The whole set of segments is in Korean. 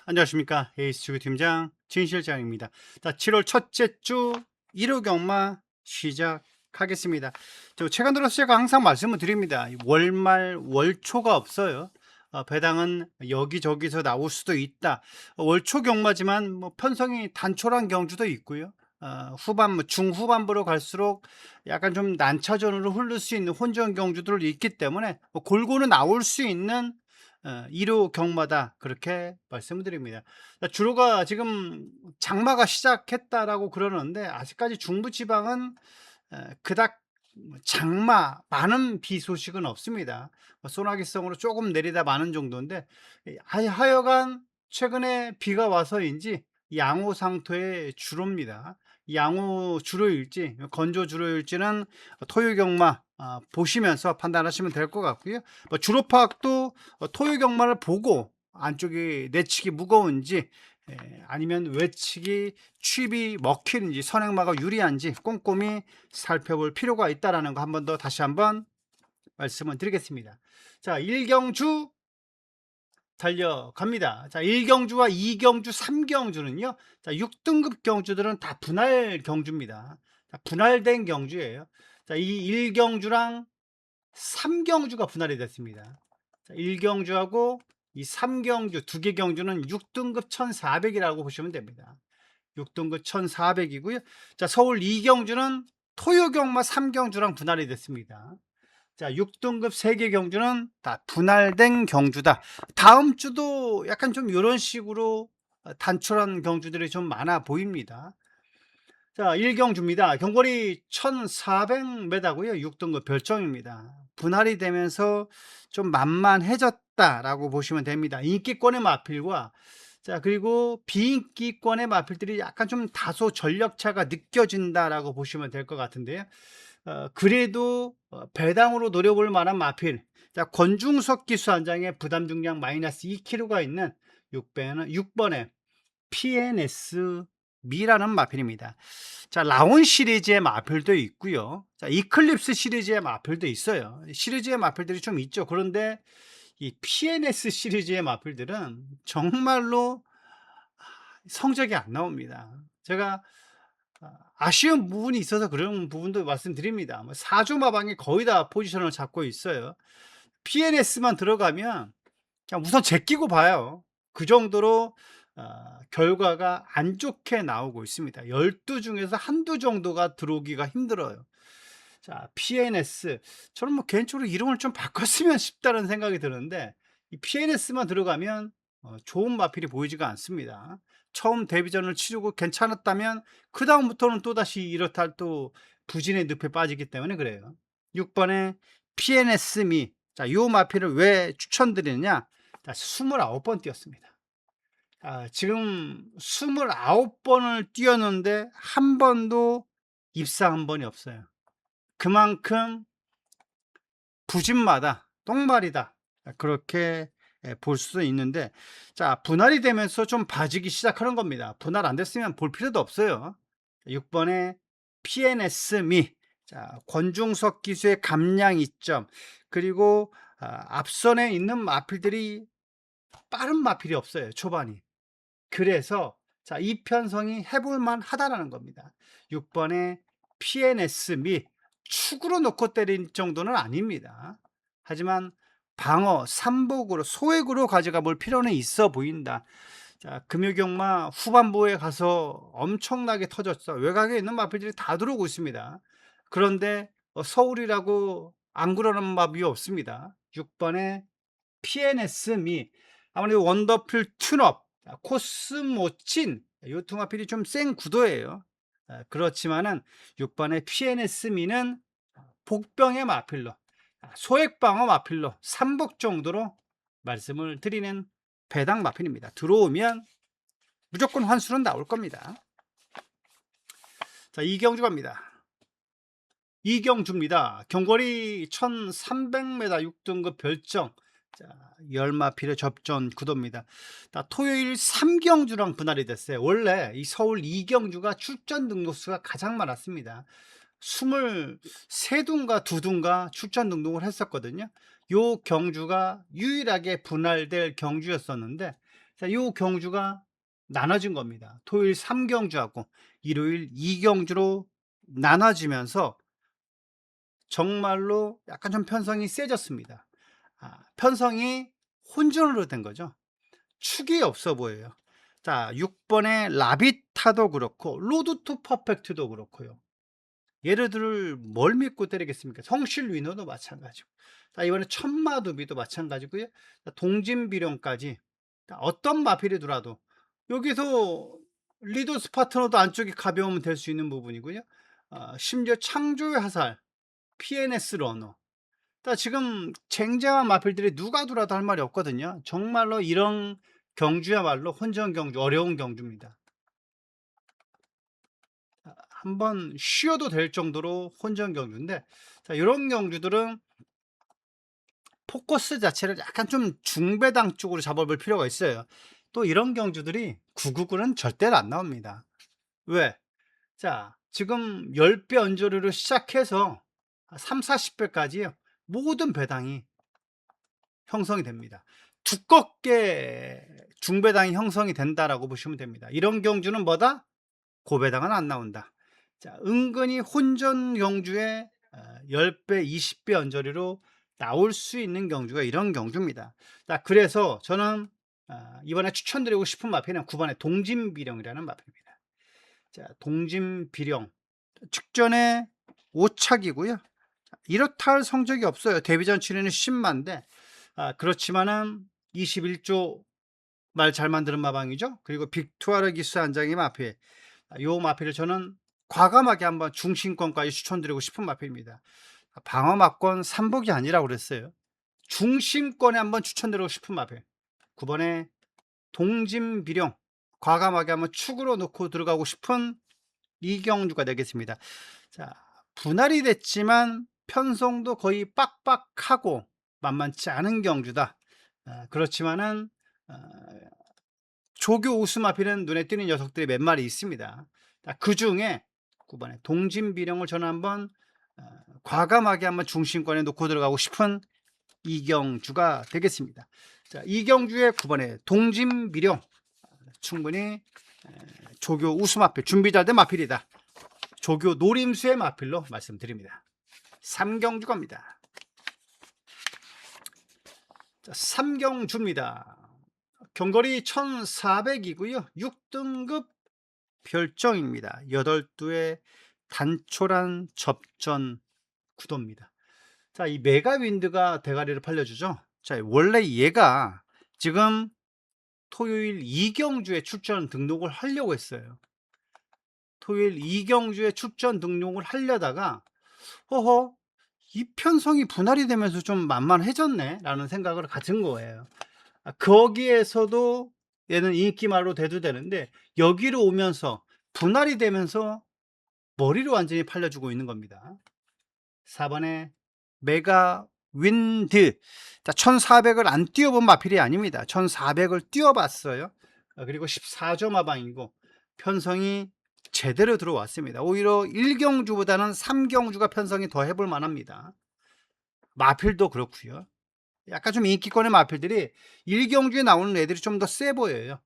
안녕하십니까. 에이스치구 팀장 진실장입니다. 자, 7월 첫째 주 1호 경마 시작하겠습니다. 최근 들어서 제가 항상 말씀을 드립니다. 이 월말 월초가 없어요. 배당은 여기저기서 나올 수도 있다. 월초 경마지만 뭐 편성이 단촐한 경주도 있고요. 중후반부로 갈수록 약간 좀 난차전으로 흐를 수 있는 혼전 경주들 있기 때문에 골고루 나올 수 있는 1호 경마다 그렇게 말씀을 드립니다. 주로가 지금 장마가 시작했다라고 그러는데 아직까지 중부지방은 그닥 장마 많은 비 소식은 없습니다. 소나기성으로 조금 내리다 마는 정도인데 하여간 최근에 비가 와서인지 양호상토의 주로입니다. 양호 주로일지 건조 주로일지는 토요경마 보시면서 판단하시면 될 것 같고요. 주로 파악도 토요경마를 보고 안쪽이 내치기 무거운지 아니면 외측이 취입이 먹히는지 선행마가 유리한지 꼼꼼히 살펴볼 필요가 있다라는 거 한 번 더 다시 한번 말씀을 드리겠습니다. 자, 1경주 달려갑니다. 자, 1경주와 2경주, 3경주는요. 자, 6등급 경주들은 다 분할 경주입니다. 자, 분할된 경주예요. 자, 이 1경주랑 3경주가 분할이 됐습니다. 자, 1경주하고 이 3경주 두 개 경주는 6등급 1,400이라고 보시면 됩니다. 6등급 1,400이고요. 자, 서울 2경주는 토요경마 3경주랑 분할이 됐습니다. 자, 6등급 3개 경주는 다 분할된 경주다. 다음 주도 약간 좀 이런 식으로 단촐한 경주들이 좀 많아 보입니다. 자, 1경주입니다. 경거리 1,400m고요. 6등급 별정입니다. 분할이 되면서 좀 만만해졌다라고 보시면 됩니다. 인기권의 마필과 자, 그리고 비인기권의 마필들이 약간 좀 다소 전력차가 느껴진다라고 보시면 될 것 같은데요. 그래도 배당으로 노려볼 만한 마필. 자, 권중석 기수 한 장에 부담 중량 마이너스 2kg가 있는 6번에 PNS 미라는 마필입니다. 자, 라온 시리즈의 마필도 있고요. 자, 이클립스 시리즈의 마필도 있어요. 시리즈의 마필들이 좀 있죠. 그런데 이 PNS 시리즈의 마필들은 정말로 성적이 안 나옵니다. 제가 아쉬운 부분이 있어서 그런 부분도 말씀드립니다. 뭐 4주 마방에 거의 다 포지션을 잡고 있어요. PNS만 들어가면 그냥 우선 제끼고 봐요. 그 정도로 결과가 안 좋게 나오고 있습니다. 12 중에서 한두 정도가 들어오기가 힘들어요. 자, PNS. 저는 뭐 개인적으로 이름을 좀 바꿨으면 싶다는 생각이 드는데 이 PNS만 들어가면 좋은 마필이 보이지가 않습니다. 처음 데뷔전을 치르고 괜찮았다면 그다음부터는 또다시 이렇다 할 또 부진의 늪에 빠지기 때문에 그래요. 6번에 PNS 미. 자, 요 마필을 왜 추천드리느냐? 자, 29번 뛰었습니다. 지금 29번을 뛰었는데 한 번도 입사 한 번이 없어요. 그만큼 부진마다 똥말이다. 그렇게 볼 수 있는데 자, 분할이 되면서 좀 봐지기 시작하는 겁니다. 분할 안 됐으면 볼 필요도 없어요. 6번에 PNS 미. 자, 권중석 기수의 감량 이점 그리고 앞선에 있는 마필들이 빠른 마필이 없어요. 초반이. 그래서 자, 이 편성이 해볼 만하다라는 겁니다. 6번에 PNS 및 축으로 놓고 때린 정도는 아닙니다. 하지만 방어, 삼복으로 소액으로 가져가 볼 필요는 있어 보인다. 자, 금요경마 후반부에 가서 엄청나게 터졌어. 외곽에 있는 마필들이 다 들어오고 있습니다. 그런데 서울이라고 안 그러는 마비 없습니다. 6번에 PNS 미 아무래도 원더풀 튠업 코스모친 요 두 마필이 좀 센 구도예요. 그렇지만은 6번의 PNS 미는 복병의 마필로 소액방어 마필로 삼복 정도로 말씀을 드리는 배당 마필입니다. 들어오면 무조건 환수는 나올 겁니다. 자, 이경주 갑니다. 이경주입니다. 경거리 1300m 6등급 별정. 자, 열마필의 접전 구도입니다. 토요일 3경주랑 분할이 됐어요. 원래 이 서울 2경주가 출전 등록수가 가장 많았습니다. 23둔가 2둔가 출전 등록을 했었거든요. 요 경주가 유일하게 분할될 경주였었는데 자, 요 경주가 나눠진 겁니다. 토요일 3경주하고 일요일 2경주로 나눠지면서 정말로 약간 좀 편성이 세졌습니다. 편성이 혼전으로 된 거죠. 축이 없어 보여요. 자, 6 번의 라비타도 그렇고 로드 투 퍼펙트도 그렇고요. 얘네들을 뭘 믿고 때리겠습니까? 성실 위너도 마찬가지고. 자, 이번에 천마두비도 마찬가지고요. 자, 동진비룡까지. 자, 어떤 마필이 들어와도 여기서 리더스 파트너도 안쪽이 가벼우면 될 수 있는 부분이고요. 심지어 창조의 화살, PNS 러너. 자, 지금 쟁쟁한 마필들이 누가 들어와도 할 말이 없거든요. 정말로 이런 경주야말로 혼전 경주, 어려운 경주입니다. 한번 쉬어도 될 정도로 혼전 경주인데, 자, 이런 경주들은 포커스 자체를 약간 좀 중배당 쪽으로 잡아볼 필요가 있어요. 또 이런 경주들이 999는 절대로 안 나옵니다. 왜? 자, 지금 10배 언저리로 시작해서 3, 40배까지 모든 배당이 형성이 됩니다. 두껍게 중배당이 형성이 된다라고 보시면 됩니다. 이런 경주는 뭐다? 고배당은 안 나온다. 자, 은근히 혼전 경주에 10배, 20배 언저리로 나올 수 있는 경주가 이런 경주입니다. 자, 그래서 저는 이번에 추천드리고 싶은 마필은 9번의 동진비령이라는 마필입니다. 자, 동진비령 직전에 5착이고요. 이렇다 할 성적이 없어요. 데뷔전 치르는 10만인데 그렇지만은 21조 말 잘 만드는 마방이죠. 그리고 빅투아르 기스 한 장의 마필. 요 마필을 저는 과감하게 한번 중심권까지 추천드리고 싶은 마필입니다. 방어막권 3복이 아니라고 그랬어요. 중심권에 한번 추천드리고 싶은 마필. 9번에 동진비령 과감하게 한번 축으로 놓고 들어가고 싶은 이경주가 되겠습니다. 자, 분할이 됐지만 편성도 거의 빡빡하고 만만치 않은 경주다. 그렇지만은 조교 우스마필은 눈에 띄는 녀석들이 몇 마리 있습니다. 그 중에 9번에 동진비령을 저는 한번 과감하게 한번 중심권에 놓고 들어가고 싶은 이경주가 되겠습니다. 자, 이경주의 9번에 동진비령 충분히 조교 우스마필 준비 잘 된 마필이다. 조교 노림수의 마필로 말씀드립니다. 3경주 갑니다. 자, 3경주입니다. 경거리 1400이고요. 6등급 별정입니다. 8두의 단촐한 접전 구도입니다. 자, 이 메가윈드가 대가리를 팔려주죠. 자, 원래 얘가 지금 토요일 2경주에 출전 등록을 하려고 했어요. 토요일 2경주에 출전 등록을 하려다가 허허, 이 편성이 분할이 되면서 좀 만만해졌네 라는 생각을 가진 거예요. 거기에서도 얘는 인기말로 돼도 되는데 여기로 오면서 분할이 되면서 머리로 완전히 팔려주고 있는 겁니다. 4번에 메가 윈드. 자, 1400을 안 띄워본 마필이 아닙니다. 1400을 띄워봤어요. 그리고 14조 마방이고 편성이 제대로 들어왔습니다. 오히려 1경주보다는 3경주가 편성이 더 해볼 만합니다. 마필도 그렇고요. 약간 좀 인기권의 마필들이 1경주에 나오는 애들이 좀 더 세 보여요.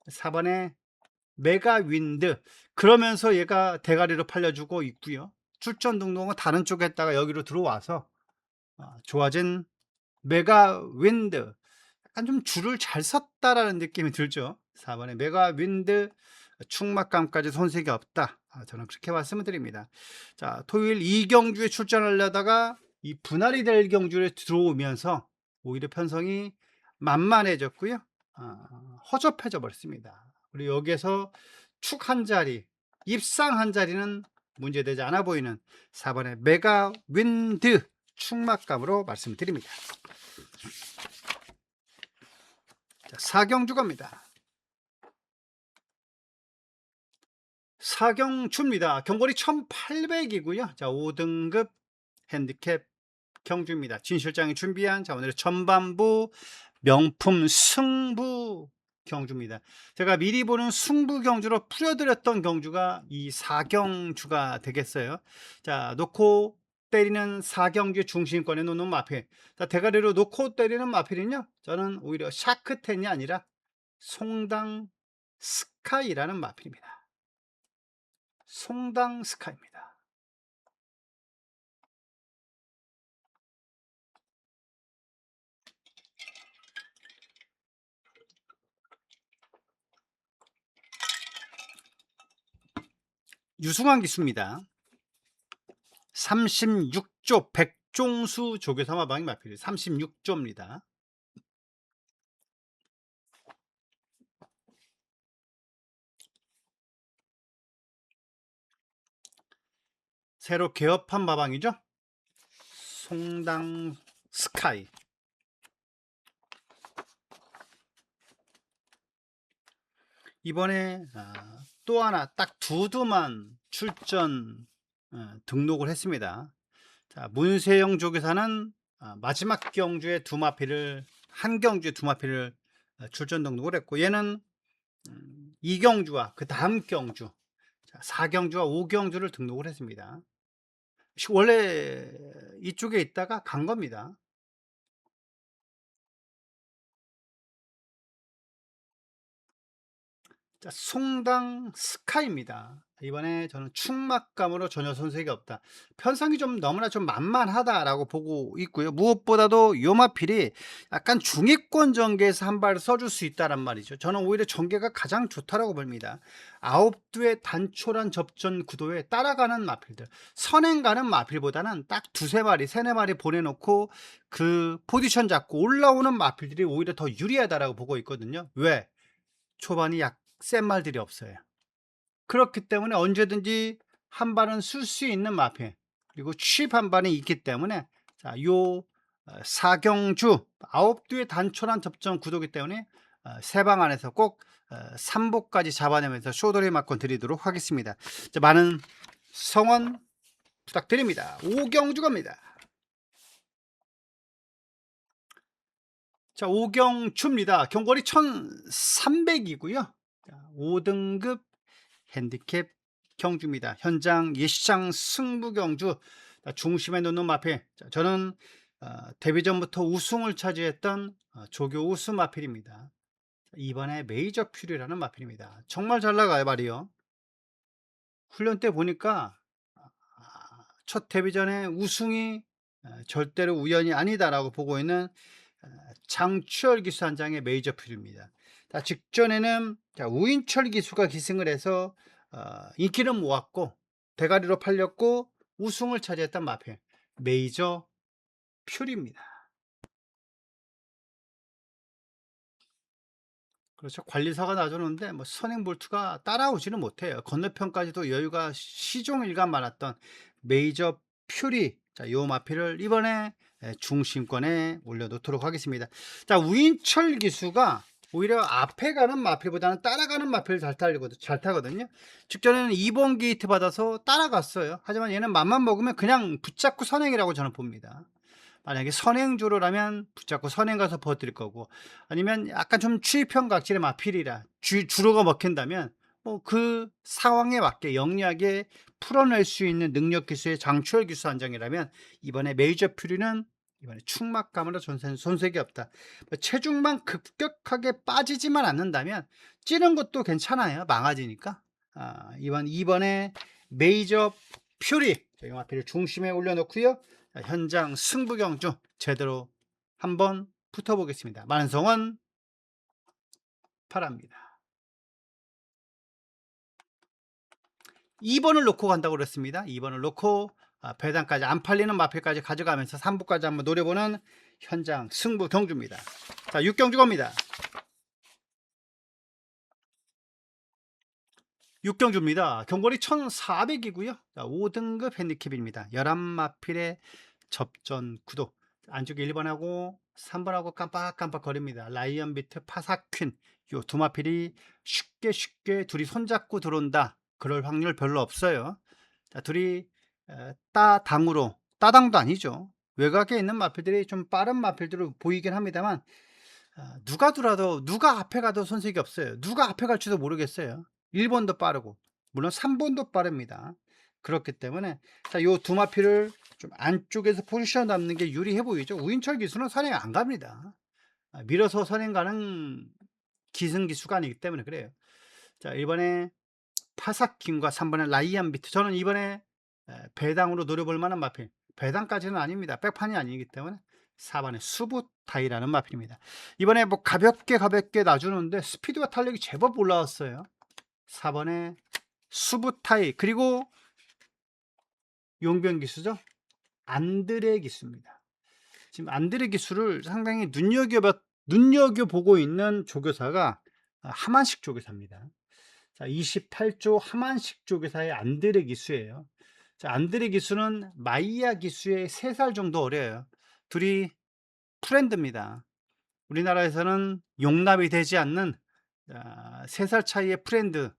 4번에 메가윈드. 그러면서 얘가 대가리로 팔려주고 있고요. 출전 등록은 다른 쪽에 했다가 여기로 들어와서 좋아진 메가윈드. 약간 좀 줄을 잘 섰다라는 느낌이 들죠. 4번에 메가윈드 축막감까지 손색이 없다. 저는 그렇게 말씀을 드립니다. 자, 토요일 2경주에 출전하려다가 이 분할이 될 경주에 들어오면서 오히려 편성이 만만해졌고요. 허접해져 버렸습니다. 그리고 여기에서 축 한 자리, 입상 한 자리는 문제되지 않아 보이는 4번의 메가윈드 축막감으로 말씀드립니다. 자, 4경주 갑니다. 4경주입니다. 경거리 1800이고요. 자, 5등급 핸디캡 경주입니다. 진 실장이 준비한 자, 오늘의 전반부 명품 승부 경주입니다. 제가 미리 보는 승부 경주로 풀어드렸던 경주가 이 4경주가 되겠어요. 자, 놓고 때리는 4경주 중심권에 놓는 마필. 자, 대가리로 놓고 때리는 마필은요, 저는 오히려 샤크텐이 아니라 송당 스카이라는 마필입니다. 송당 스카이입니다. 유승환 기수입니다. 36조 백종수 조교사 마방이 마필이 36조입니다. 새로 개업한 마방이죠. 송당 스카이. 이번에 또 하나 딱 두두만 출전 등록을 했습니다. 자, 문세영 조교사는 마지막 경주에 두 마필을 한 경주에 두 마필을 출전 등록을 했고, 얘는 2경주와 그 다음 경주 4경주와 5경주를 등록을 했습니다. 원래 이쪽에 있다가 간 겁니다. 자, 송당 스카이입니다. 이번에 저는 충막감으로 전혀 손색이 없다. 편성이 좀 너무나 좀 만만하다라고 보고 있고요. 무엇보다도 요 마필이 약간 중위권 전개에서 한 발 써줄 수 있다란 말이죠. 저는 오히려 전개가 가장 좋다라고 봅니다. 9두의 단촐한 접전 구도에 따라가는 마필들, 선행 가는 마필보다는 딱 두세 마리, 세네 마리 보내놓고 그 포지션 잡고 올라오는 마필들이 오히려 더 유리하다라고 보고 있거든요. 왜? 초반이 센 말들이 없어요. 그렇기 때문에 언제든지 한 발은 쓸 수 있는 마필, 그리고 취입 한 발이 있기 때문에 자, 요 4경주 9두의 단촐한 접전 구도기 때문에 세 방 안에서 꼭 3보까지 잡아내면서 쇼돌이 맞고 드리도록 하겠습니다. 자, 많은 성원 부탁드립니다. 5경주 갑니다. 자, 5경주입니다. 경거리 1300이고요. 5등급 핸디캡 경주입니다. 현장 예시장 승부 경주 중심에 놓는 마필. 저는 데뷔전부터 우승을 차지했던 조교 우승 마필입니다. 이번에 메이저 퓨리라는 마필입니다. 정말 잘 나가요 말이요. 훈련 때 보니까 첫 데뷔전에 우승이 절대로 우연이 아니다라고 보고 있는 장추열 기수 한 장의 메이저 퓨리입니다. 직전에는 우인철 기수가 기승을 해서 인기는 모았고 대가리로 팔렸고 우승을 차지했던 마필 메이저 퓨리입니다. 그렇죠. 관리사가 놔주는데 뭐 선행볼트가 따라오지는 못해요. 건너편까지도 여유가 시종일관 많았던 메이저 퓨리. 자, 요 마필을 이번에 중심권에 올려놓도록 하겠습니다. 자, 우인철 기수가 오히려 앞에 가는 마필보다는 따라가는 마필을 잘 타거든요. 직전에는 2번 게이트 받아서 따라갔어요. 하지만 얘는 맘만 먹으면 그냥 붙잡고 선행이라고 저는 봅니다. 만약에 선행주로라면 붙잡고 선행 가서 버틸 거고, 아니면 약간 좀 추위평 각질의 마필이라 주로가 먹힌다면 그 상황에 맞게 영리하게 풀어낼 수 있는 능력 기수의 장추열 기수 한 장이라면 이번에 메이저 퓨리는 이번에 충막감으로 손색이 없다. 체중만 급격하게 빠지지만 않는다면 찌는 것도 괜찮아요. 망아지니까. 이번에 메이저 퓨리 이 마필을 중심에 올려놓고요. 현장 승부 경주 제대로 한번 붙어보겠습니다. 많은 성원 바랍니다. 2번을 놓고 간다고 그랬습니다. 2번을 놓고 배당까지 안 팔리는 마필까지 가져가면서 3부까지 한번 노려보는 현장 승부 경주입니다. 자, 6경주 갑니다. 6경주입니다. 경거리 1400이고요. 5등급 핸디캡입니다. 11마필의 접전 구도. 안쪽에 1번하고 3번하고 깜빡깜빡 거립니다. 라이언 비트 파사퀸. 요 두 마필이 쉽게 둘이 손잡고 들어온다. 그럴 확률 별로 없어요. 자, 둘이 따당도 아니죠. 외곽에 있는 마필들이 좀 빠른 마필들로 보이긴 합니다만 누가 앞에 가도 손색이 없어요. 누가 앞에 갈지도 모르겠어요. 1번도 빠르고 물론 3번도 빠릅니다. 그렇기 때문에 요 두 마필을 좀 안쪽에서 포지션 잡는 게 유리해 보이죠. 우인철 기수는 선행 안 갑니다. 밀어서 선행 가는 기승기수가 아니기 때문에 그래요. 자, 이번에 파사킨과 3 번에 라이언 비트. 저는 이번에 배당으로 노려볼 만한 마필, 배당까지는 아닙니다. 백판이 아니기 때문에 4 번에 수부타이라는 마필입니다. 이번에 뭐 가볍게 놔주는데 스피드와 탄력이 제법 올라왔어요. 4 번에 수부타이, 그리고 용병 기수죠. 안드레 기수입니다. 지금 안드레 기수를 상당히 눈여겨보고 있는 조교사가 하만식 조교사입니다. 자, 28조 하만식 조교사의 안드레 기수예요. 자, 안드레 기수는 마이야 기수의 3살 정도 어려요. 둘이 프렌드입니다. 우리나라에서는 용납이 되지 않는 3살 차이의 프렌드,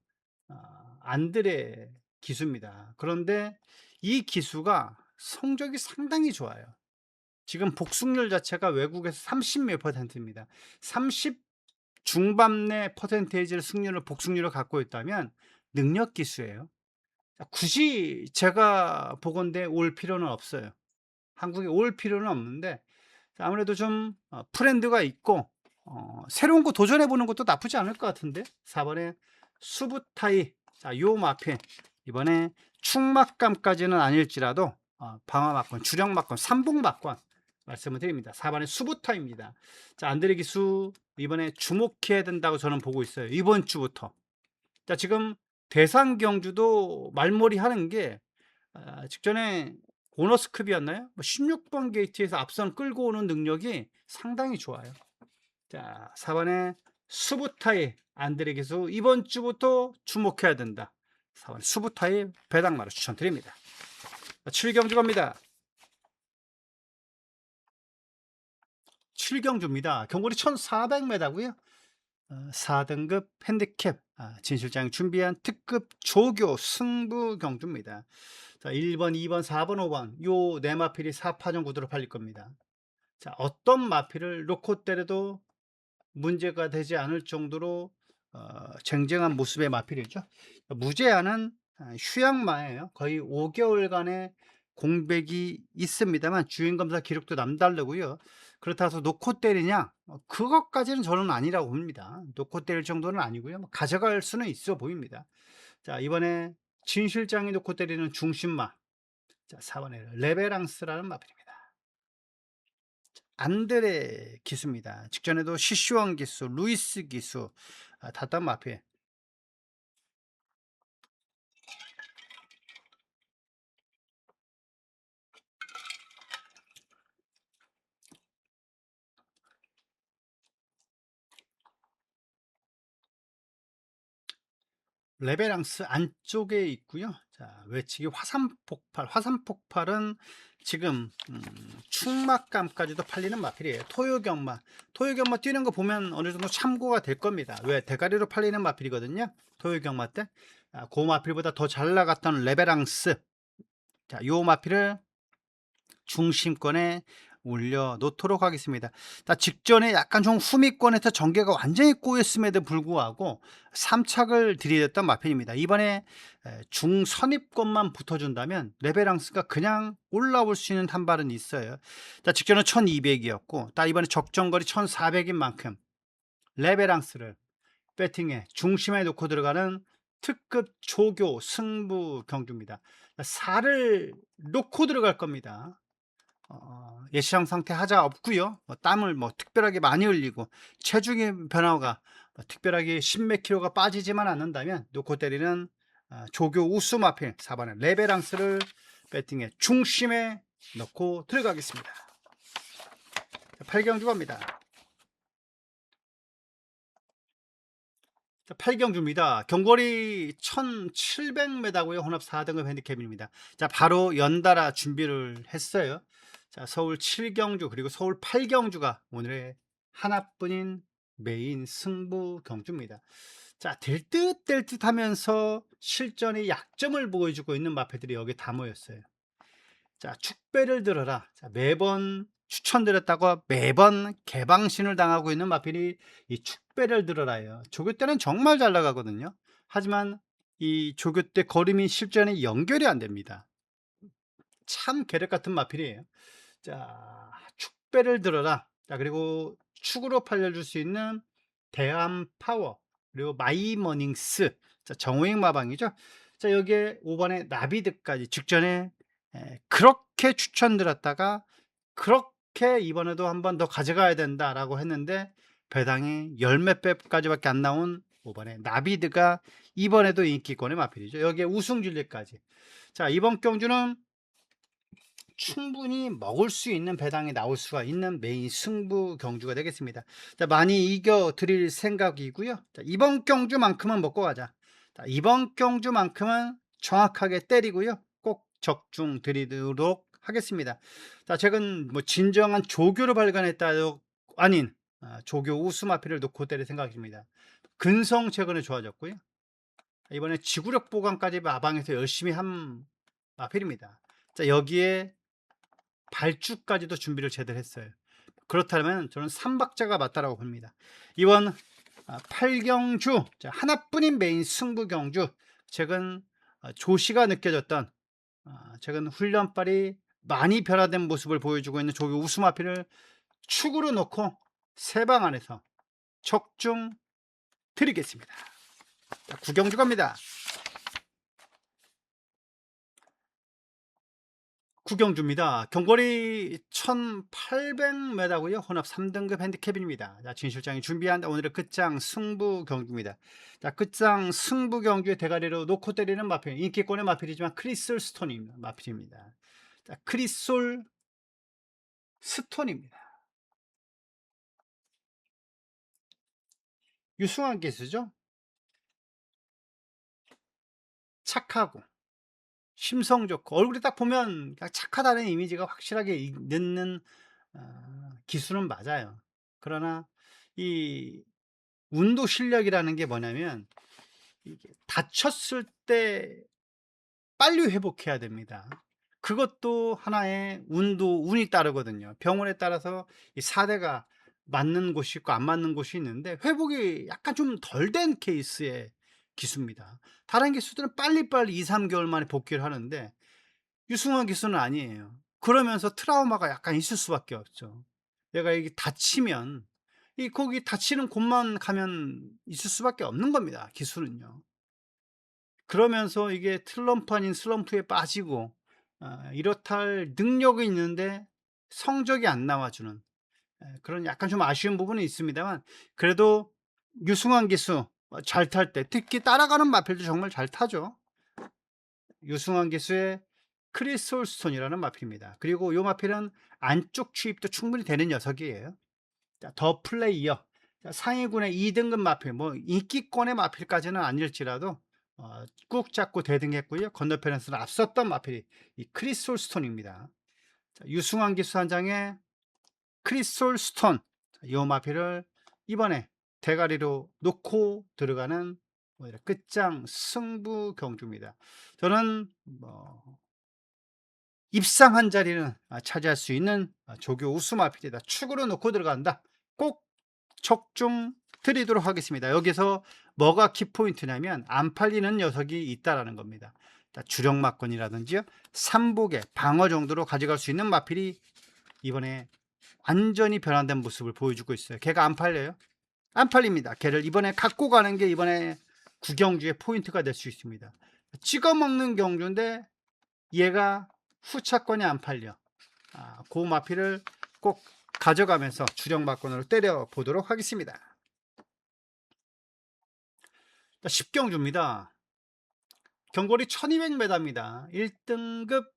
안드레 기수입니다. 그런데 이 기수가 성적이 상당히 좋아요. 지금 복승률 자체가 외국에서 30 몇 %입니다. 30 중반내 퍼센테이지를 복승률을 갖고 있다면 능력 기수예요. 자, 굳이 제가 보건대 올 필요는 없어요. 한국에 올 필요는 없는데, 아무래도 좀 프렌드가 있고 새로운 거 도전해 보는 것도 나쁘지 않을 것 같은데. 4 번에 수부타이. 자, 요 마필 이번에 충막감까지는 아닐지라도 방어막권, 주력막권, 삼복막권 말씀을 드립니다. 4 번에 수부타입니다. 자, 안드레 기수 이번에 주목해야 된다고 저는 보고 있어요. 이번 주부터. 자, 지금 대상 경주도 말몰이하는 게 직전에 보너스급이었나요? 뭐 16번 게이트에서 앞선 끌고 오는 능력이 상당히 좋아요. 자, 4번에 수부타이 안드레 기수 이번 주부터 주목해야 된다. 4번 수부타이 배당마루 추천드립니다. 7경주 갑니다. 7경주입니다. 경거리 1400m고요. 4등급 핸디캡 진 실장이 준비한 특급 조교 승부 경주입니다. 자, 1번, 2번, 4번, 5번 요 네 마필이 4파전 구도로 팔릴 겁니다. 자, 어떤 마필을 놓고 때려도 문제가 되지 않을 정도로 쟁쟁한 모습의 마필이죠. 무제한은 휴양마예요. 거의 5개월간의 공백이 있습니다만 주행검사 기록도 남다르고요. 그렇다고 해서 놓고 때리냐? 그것까지는 저는 아니라고 봅니다. 놓고 때릴 정도는 아니고요. 뭐 가져갈 수는 있어 보입니다. 자, 이번에 진 실장이 놓고 때리는 중심마. 자, 4번에 레베랑스라는 마필입니다. 안드레 기수입니다. 직전에도 시슈왕 기수, 루이스 기수 다딴 마필. 레베랑스 안쪽에 있고요. 자, 외치기 화산폭발. 화산폭발은 지금 충막감까지도 팔리는 마필이에요. 토요경마 뛰는 거 보면 어느 정도 참고가 될 겁니다. 왜? 대가리로 팔리는 마필이거든요. 토요경마 때. 그 마필보다 더 잘 나갔던 레베랑스. 자, 요 마필을 중심권에 올려 놓도록 하겠습니다. 자, 직전에 약간 좀 후미권에서 전개가 완전히 꼬였음에도 불구하고 3착을 들이댔던 마필입니다. 이번에 중선입권만 붙어준다면 레베랑스가 그냥 올라올 수 있는 한 발은 있어요. 자, 직전은 1200이었고 딱 이번에 적정거리 1400인 만큼 레베랑스를 배팅에 중심에 놓고 들어가는 특급 조교 승부 경주입니다. 4를 놓고 들어갈 겁니다. 예시상 상태 하자 없고요. 땀을 특별하게 많이 흘리고 체중의 변화가 특별하게 10몇 킬로가 빠지지만 않는다면 놓고 때리는 조교 우수 마필 4번의 레베랑스를 배팅의 중심에 넣고 들어가겠습니다. 8경주 갑니다. 8경주입니다. 경거리 1700m고요. 혼합 4등급 핸디캡입니다. 자, 바로 연달아 준비를 했어요. 자, 서울 7경주 그리고 서울 8경주가 오늘의 하나뿐인 메인 승부 경주입니다. 자, 될 듯 하면서 실전의 약점을 보여주고 있는 마패들이 여기 다 모였어요. 자, 축배를 들어라. 자, 매번 추천드렸다고 매번 개방신을 당하고 있는 마필이 이 축배를 들어라예요. 조교 때는 정말 잘 나가거든요. 하지만 이 조교 때 걸음이 실전에 연결이 안 됩니다. 참 계력 같은 마필이에요. 자, 축배를 들어라. 자, 그리고 축으로 팔려줄 수 있는 대한파워, 그리고 마이머닝스, 자 정호행 마방이죠. 자 여기에 5 번에 나비드까지 직전에 그렇게 추천드렸다가 그렇게 "이번에도 한 번 더 가져가야 된다."라고 했는데 배당이 열 몇 배까지밖에 안 나온 5 번에 나비드가 이번에도 인기권의 마필이죠. 여기에 우승 줄리까지. 자 이번 경주는 충분히 먹을 수 있는 배당이 나올 수가 있는 메인 승부 경주가 되겠습니다. 자, 많이 이겨 드릴 생각이고요. 자, 이번 경주만큼은 먹고 가자. 자, 이번 경주만큼은 정확하게 때리고요. 꼭 적중 드리도록 하겠습니다. 자, 최근 뭐 진정한 조교를 발견했다도 아닌 조교 우수마피를 놓고 때릴 생각입니다. 근성 최근에 좋아졌고요. 이번에 지구력 보강까지 마방에서 열심히 한 마필입니다. 자, 여기에 발주까지도 준비를 제대로 했어요. 그렇다면 저는 3박자가 맞다라고 봅니다. 이번 8경주 하나뿐인 메인 승부 경주, 최근 조시가 느껴졌던 최근 훈련발이 많이 변화된 모습을 보여주고 있는 조교 우수마피를 축으로 놓고 세 방 안에서 적중 드리겠습니다. 자, 9경주 갑니다. 구경주입니다. 경거리 1800m고요. 혼합 3등급 핸디캡입니다. 자, 진 실장이 준비한 오늘의 끝장 승부 경주입니다. 자, 끝장 승부 경주의 대가리로 놓고 때리는 마필, 인기권의 마필이지만 크리솔 스톤입니다. 마필입니다. 자, 크리솔 스톤입니다. 유승환 기수죠. 착하고 심성 좋고 얼굴이 딱 보면 그냥 착하다는 이미지가 확실하게 있는 기수는 맞아요. 그러나 이 운도 실력이라는 게 뭐냐면 이게 다쳤을 때 빨리 회복해야 됩니다. 그것도 하나의 운이 따르거든요. 병원에 따라서 이 사대가 맞는 곳이 있고 안 맞는 곳이 있는데 회복이 약간 좀 덜 된 케이스의 기수입니다. 다른 기수들은 빨리빨리 2-3 개월 만에 복귀를 하는데 유승환 기수는 아니에요. 그러면서 트라우마가 약간 있을 수밖에 없죠. 내가 이게 다치면 이 거기 다치는 곳만 가면 있을 수밖에 없는 겁니다, 기수는요. 그러면서 이게 슬럼프 아닌 슬럼프에 빠지고 이렇다 할 능력이 있는데 성적이 안 나와 주는 그런 약간 좀 아쉬운 부분은 있습니다만, 그래도 유승환 기수 잘 탈 때 특히 따라가는 마필도 정말 잘 타죠. 유승환 기수의 크리솔 스톤이라는 마필입니다. 그리고 요 마필은 안쪽 추입도 충분히 되는 녀석이에요. 자, 더 플레이어. 자, 상위군의 2등급 마필, 뭐 인기권의 마필까지는 아닐지라도 꾹 잡고 대등했고요. 건너편에서는 앞섰던 마필이 이 크리솔 스톤입니다. 자, 유승환 기수 한 장에 크리솔 스톤, 이 마필을 이번에 대가리로 놓고 들어가는 끝장 승부 경주입니다. 저는 뭐 입상한 자리는 차지할 수 있는 조교 우수 마필이다. 축으로 놓고 들어간다. 꼭 적중 드리도록 하겠습니다. 여기서 뭐가 키포인트냐면 안 팔리는 녀석이 있다라는 겁니다. 주력 막건이라든지요, 삼복의 방어 정도로 가져갈 수 있는 마필이 이번에 완전히 변환된 모습을 보여주고 있어요. 걔가 안 팔려요? 안 팔립니다. 걔를 이번에 갖고 가는 게 이번에 구경주의 포인트가 될 수 있습니다. 찍어 먹는 경주인데 얘가 후차권이 안 팔려. 그 마필을 꼭 가져가면서 주력 막건으로 때려 보도록 하겠습니다. 10경주입니다. 경거리 1200m입니다. 1등급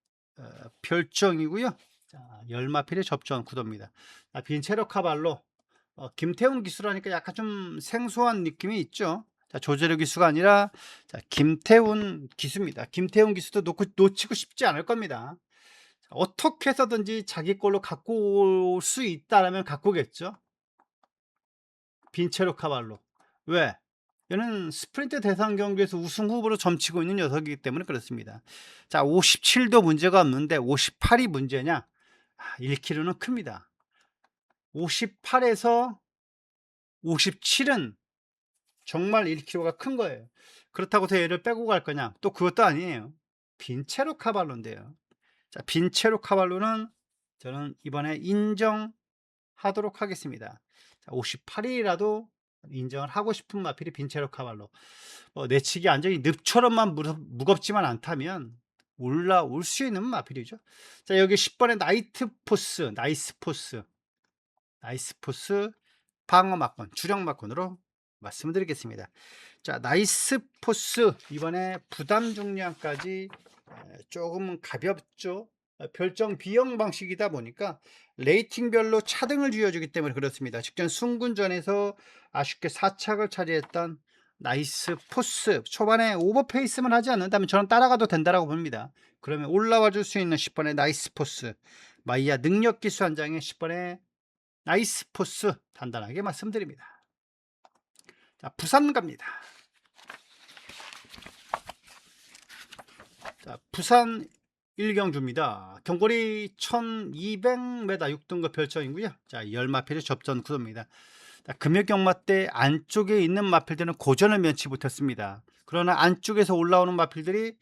별정이고요. 자, 열마필의 접전 구도입니다. 빈체로카발로 김태훈 기수라니까 약간 좀 생소한 느낌이 있죠. 자, 조재료 기수가 아니라 김태훈 기수입니다. 김태훈 기수도 놓치고 싶지 않을 겁니다. 자, 어떻게 해서든지 자기 걸로 갖고 올 수 있다라면 갖고 오겠죠. 빈체로카발로. 왜? 얘는 스프린트 대상 경기에서 우승 후보로 점치고 있는 녀석이기 때문에 그렇습니다. 자, 57도 문제가 없는데 58이 문제냐? 1kg는 큽니다. 58에서 57은 정말 1kg가 큰 거예요. 그렇다고 해서 얘를 빼고 갈 거냐? 또 그것도 아니에요. 빈체로 카발로인데요. 자, 빈체로 카발로는 저는 이번에 인정하도록 하겠습니다. 자, 58이라도 인정을 하고 싶은 마필이 빈체로 카발로. 내치기 안정이 늪처럼만 무겁지만 않다면 올라올 수 있는 마필이죠. 자, 여기 10 번에 나이트 포스, 나이스 포스, 나이스 포스 방어 막권, 주력 막권으로 말씀을 드리겠습니다. 자, 나이스 포스 이번에 부담 중량까지 조금 가볍죠. 별정 B형 방식이다 보니까 레이팅별로 차등을 쥐어주기 때문에 그렇습니다. 직전 승군전에서 아쉽게 4착을 차지했던 나이스 포스, 초반에 오버페이스만 하지 않는다면 저는 따라가도 된다라고 봅니다. 그러면 올라와 줄 수 있는 10번의 나이스 포스, 마이야 능력기수 한 장에 10번의 나이스 포스 단단하게 말씀드립니다. 자, 부산 갑니다. 자, 부산 1경주입니다. 경거리 1200m 6등급 별정이고요. 자, 열마필의 접전 구도입니다. 자, 금요경마 때 안쪽에 있는 마필들은 고전을 면치 못했습니다. 그러나 안쪽에서 올라오는 마필들이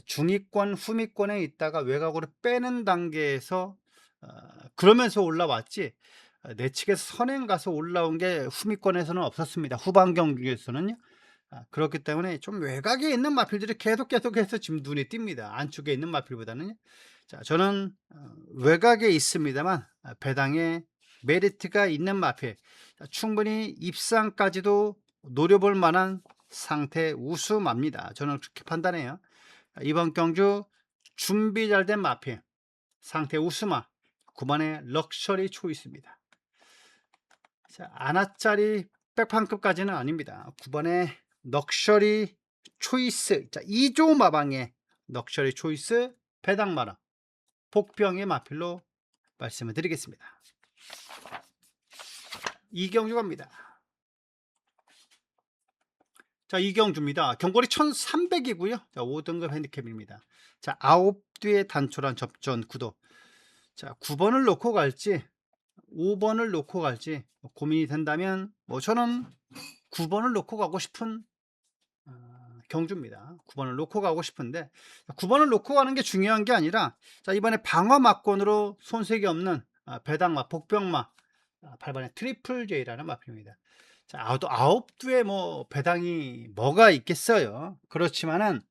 중위권, 후미권에 있다가 외곽으로 빼는 단계에서 그러면서 올라왔지, 내측에서 선행 가서 올라온 게 후미권에서는 없었습니다. 후반 경기에서는요. 그렇기 때문에 좀 외곽에 있는 마필들이 계속해서 지금 눈에 띕니다. 안쪽에 있는 마필보다는. 자, 저는 외곽에 있습니다만 배당에 메리트가 있는 마필, 충분히 입상까지도 노려볼 만한 상태 우수마입니다. 저는 그렇게 판단해요. 이번 경주 준비 잘 된 마필, 상태 우수마 9번의 럭셔리 초이스입니다. 자, 아나짜리 백판급까지는 아닙니다. 9번의 럭셔리 초이스, 자, 2조 마방의 럭셔리 초이스 배당마라 복병의 마필로 말씀을 드리겠습니다. 이경주 갑니다. 자, 이경주입니다. 경거리 1300이고요. 자, 5등급 핸디캡입니다. 자, 9뒤에 단촐한 접전 구도. 자, 9번을 놓고 갈지 5번을 놓고 갈지 고민이 된다면 저는 9번을 놓고 가고 싶은 경주입니다. 9번을 놓고 가고 싶은데 9번을 놓고 가는 게 중요한 게 아니라, 자, 이번에 방어 막권으로 손색이 없는 배당마, 복병마 8번의 트리플 J라는 마필입니다. 자, 9두에 배당이 뭐가 있겠어요. 그렇지만은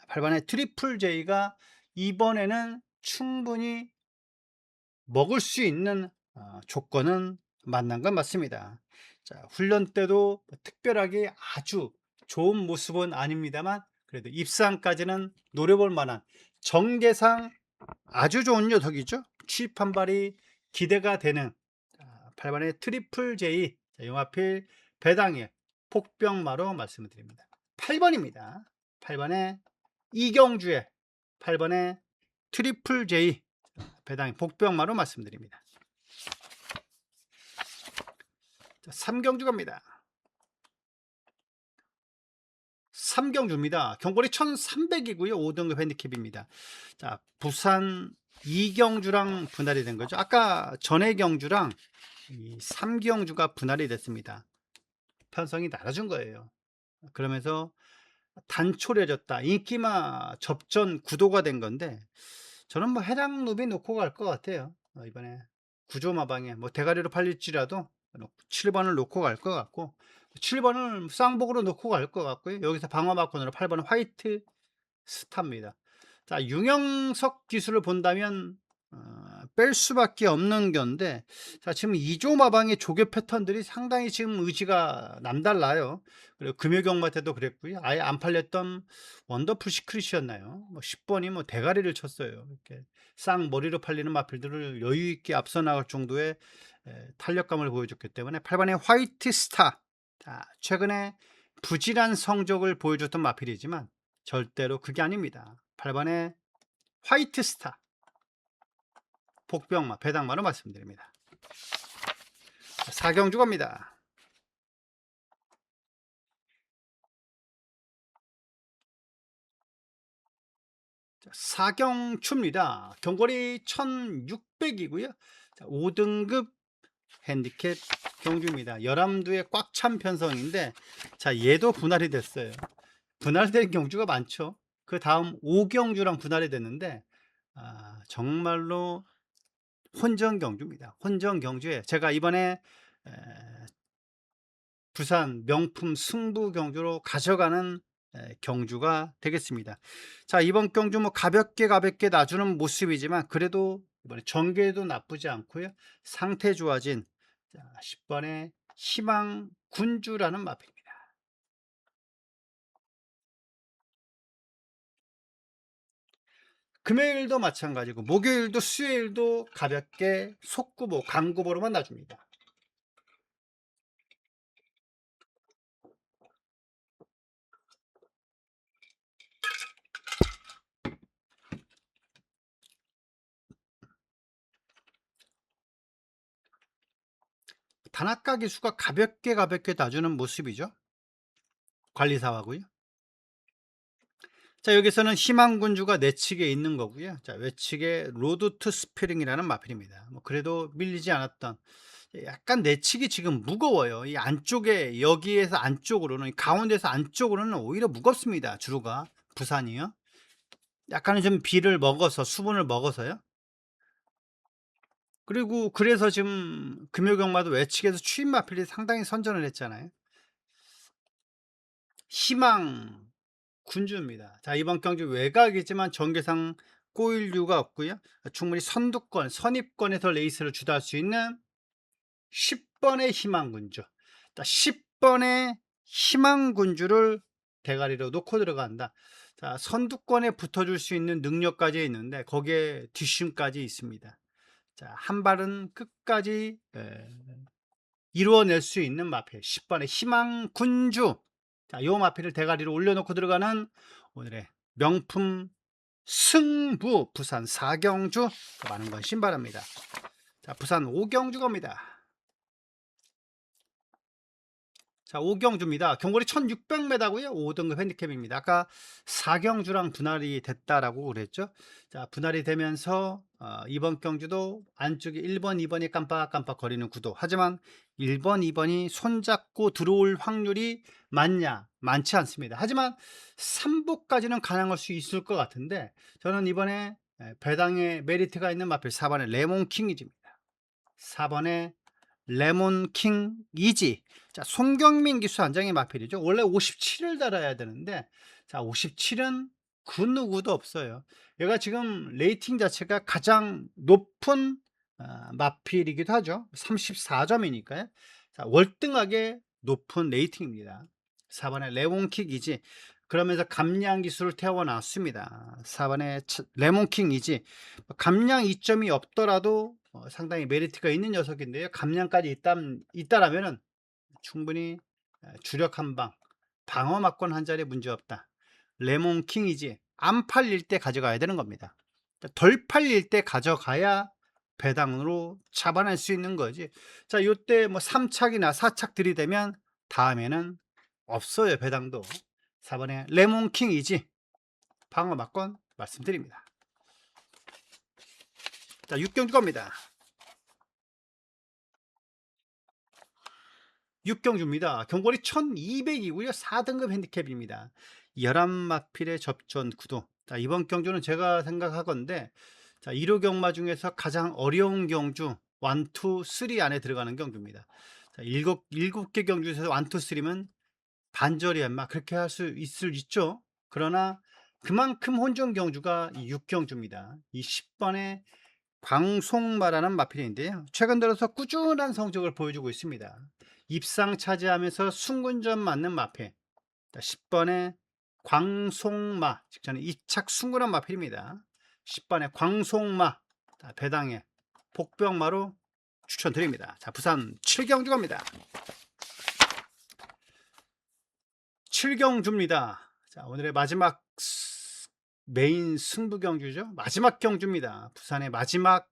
8번의 트리플 J가 이번에는 충분히 먹을 수 있는 조건은 만난 건 맞습니다. 자, 훈련 때도 특별하게 아주 좋은 모습은 아닙니다만 그래도 입상까지는 노려볼 만한 정계상 아주 좋은 녀석이죠. 취입한 발이 기대가 되는 8번의 트리플 J, 용화필 배당의 폭병마로 말씀을 드립니다. 8번입니다. 8번의 이경주의 8번의 트리플 J 배당의 복병마로 말씀드립니다. 자, 3경주 갑니다. 3경주입니다. 경거리 1300이고요. 5등급 핸디캡입니다. 자, 부산 2경주랑 분할이 된 거죠. 아까 전에 경주랑 이 3경주가 분할이 됐습니다. 편성이 낮아진 거예요. 그러면서 단촐해졌다. 인기마 접전 구도가 된 건데 저는 해당 룹이 놓고 갈 것 같아요. 이번에 구조마방에 대가리로 팔릴지라도 7번을 놓고 갈 것 같고 7번을 쌍복으로 놓고 갈 것 같고요. 여기서 방어마권으로 8번은 화이트 스타입니다. 자, 윤영석 기술을 본다면 뺄 수밖에 없는 건데, 자, 지금 2조 마방의 조교 패턴들이 상당히 지금 의지가 남달라요. 그리고 금요경마 때도 그랬고요. 아예 안 팔렸던 원더풀 시크릿이었나요? 10번이 대가리를 쳤어요. 이렇게 쌍머리로 팔리는 마필들을 여유 있게 앞서 나갈 정도의 탄력감을 보여줬기 때문에 8번의 화이트 스타. 자, 최근에 부진한 성적을 보여줬던 마필이지만 절대로 그게 아닙니다. 8번의 화이트 스타 복병마 배당마로 말씀드립니다. 4경주 갑니다. 자, 4경추입니다. 경거리 1600이고요. 5등급 핸디캡 경주입니다. 11두에 꽉 찬 편성인데, 자, 얘도 분할이 됐어요. 분할된 경주가 많죠. 그 다음 5경주랑 분할이 됐는데 정말로 혼전 경주입니다. 혼전 경주에 제가 이번에 부산 명품 승부 경주로 가져가는 경주가 되겠습니다. 자, 이번 경주 뭐 가볍게 놔주는 모습이지만 그래도 이번에 전개도 나쁘지 않고요. 상태 좋아진 자, 10번의 희망 군주라는 마필입니다. 금요일도 마찬가지고 목요일도 수요일도 가볍게 속구보 강구보로만 놔줍니다. 단아까 기수가 가볍게 놔주는 모습이죠. 관리사하고요. 자, 여기서는 희망군주가 내측에 있는 거고요. 자, 외측에 로드 투 스프링이라는 마필입니다. 뭐 그래도 밀리지 않았던 약간 내측이 지금 무거워요. 이 안쪽에 여기에서 안쪽으로는 가운데서 안쪽으로는 오히려 무겁습니다. 주로가 부산이요. 약간은 좀 비를 먹어서 수분을 먹어서요. 그리고 그래서 지금 금요경마도 외측에서 추임 마필이 상당히 선전을 했잖아요. 희망 군주입니다. 자, 이번 경주 외곽이지만 전개상 꼬일 이유가 없고요. 충분히 선두권, 선입권에서 레이스를 주도할 수 있는 10번의 희망군주. 10번의 희망군주를 대가리로 놓고 들어간다. 자, 선두권에 붙어줄 수 있는 능력까지 있는데 거기에 뒷심까지 있습니다. 자, 한 발은 끝까지 이루어낼 수 있는 마필 10번의 희망군주. 자, 요 마필을 대가리로 올려놓고 들어가는 오늘의 명품 승부 부산 4경주 많은 관심 바랍니다. 자, 부산 5경주 갑니다. 자, 5경주입니다. 경거리 1600m고요. 5등급 핸디캡입니다. 아까 4경주랑 분할이 됐다라고 그랬죠. 자, 분할이 되면서 이번 경주도 안쪽에 1번, 2번이 깜빡깜빡 거리는 구도. 하지만 1번, 2번이 손잡고 들어올 확률이 많냐? 많지 않습니다. 하지만 3부까지는 가능할 수 있을 것 같은데 저는 이번에 배당에 메리트가 있는 마필 4번의 레몬킹이즈입니다. 4번의 레몬킹 이지. 자, 손경민 기수 안장의 마필이죠. 원래 57을 달아야 되는데 자, 57은 그 누구도 없어요. 얘가 지금 레이팅 자체가 가장 높은 마필이기도 하죠. 34점이니까요. 자, 월등하게 높은 레이팅입니다. 4번의 레몬킹 이지. 그러면서 감량 기술을 태워놨습니다. 4번의 레몬킹 이지. 감량 이점이 없더라도 상당히 메리트가 있는 녀석인데요. 감량까지 있다라면은 충분히 주력 한방 방어 막권 한 자리 문제없다. 레몬킹이지 안 팔릴 때 가져가야 되는 겁니다. 덜 팔릴 때 가져가야 배당으로 잡아낼 수 있는 거지. 자, 요때 뭐 3착이나 4착 들이대면 다음에는 없어요. 배당도. 4번에 레몬킹이지 방어 막권 말씀드립니다. 자, 6경주 겁니다. 6경주입니다. 경거리 1200이고요. 4등급 핸디캡입니다. 11마필의 접전 구도. 자, 이번 경주는 제가 생각하건데 자, 1호 경마 중에서 가장 어려운 경주 1, 2, 3 안에 들어가는 경주입니다. 자, 7개 경주 중에서 1, 2, 3면 반절이야 막 그렇게 할 수 있죠. 그러나 그만큼 혼종 경주가 이 6경주입니다. 이 10번의 광송마라는 마필인데요. 최근 들어서 꾸준한 성적을 보여주고 있습니다. 입상 차지하면서 순군전 맞는 마필. 10번의 광송마, 직전에 2착 순군한 마필입니다. 10번의 광송마, 배당에 복병마로 추천드립니다. 자, 부산 7경주 갑니다. 7경주입니다. 자, 오늘의 마지막 메인 승부 경주죠. 마지막 경주입니다. 부산의 마지막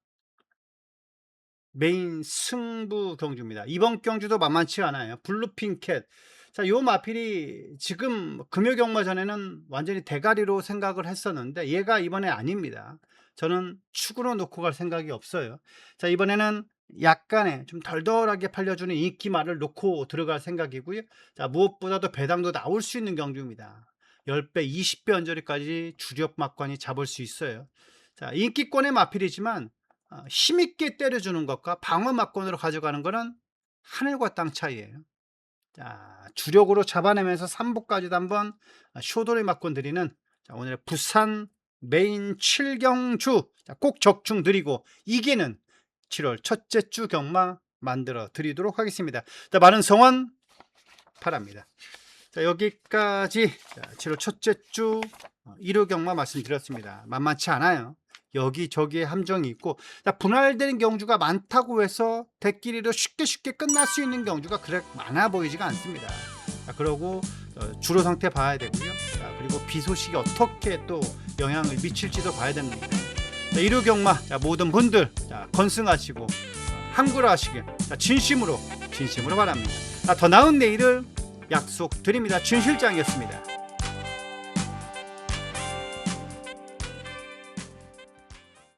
메인 승부 경주입니다. 이번 경주도 만만치 않아요. 블루핑캣. 자, 요 마필이 지금 금요경마 전에는 완전히 대가리로 생각을 했었는데 얘가 이번에 아닙니다. 저는 축으로 놓고 갈 생각이 없어요. 자, 이번에는 약간의 좀 덜덜하게 팔려주는 인기말을 놓고 들어갈 생각이고요. 자, 무엇보다도 배당도 나올 수 있는 경주입니다. 10배, 20배 언저리까지 주력 막관이 잡을 수 있어요. 자, 인기권의 마필이지만 힘있게 때려주는 것과 방어 막권으로 가져가는 것은 하늘과 땅 차이예요. 자, 주력으로 잡아내면서 3부까지도 한번 쇼돌이 맞고 드리는 오늘의 부산 메인 7경주 꼭 적중 드리고 이기는 7월 첫째 주 경마 만들어 드리도록 하겠습니다. 자, 많은 성원 바랍니다. 자, 여기까지 7월 첫째 주 1호 경마 말씀드렸습니다. 만만치 않아요. 여기저기에 함정이 있고, 분할되는 경주가 많다고 해서 대끼리로 쉽게 끝날 수 있는 경주가 그렇게 많아 보이지가 않습니다. 그리고 주로 상태 봐야 되고요. 그리고 비 소식이 어떻게 또 영향을 미칠지도 봐야 됩니다. 1호 경마 모든 분들 건승하시고 항구하시길 진심으로 바랍니다. 더 나은 내일을 약속드립니다. 진 실장이었습니다.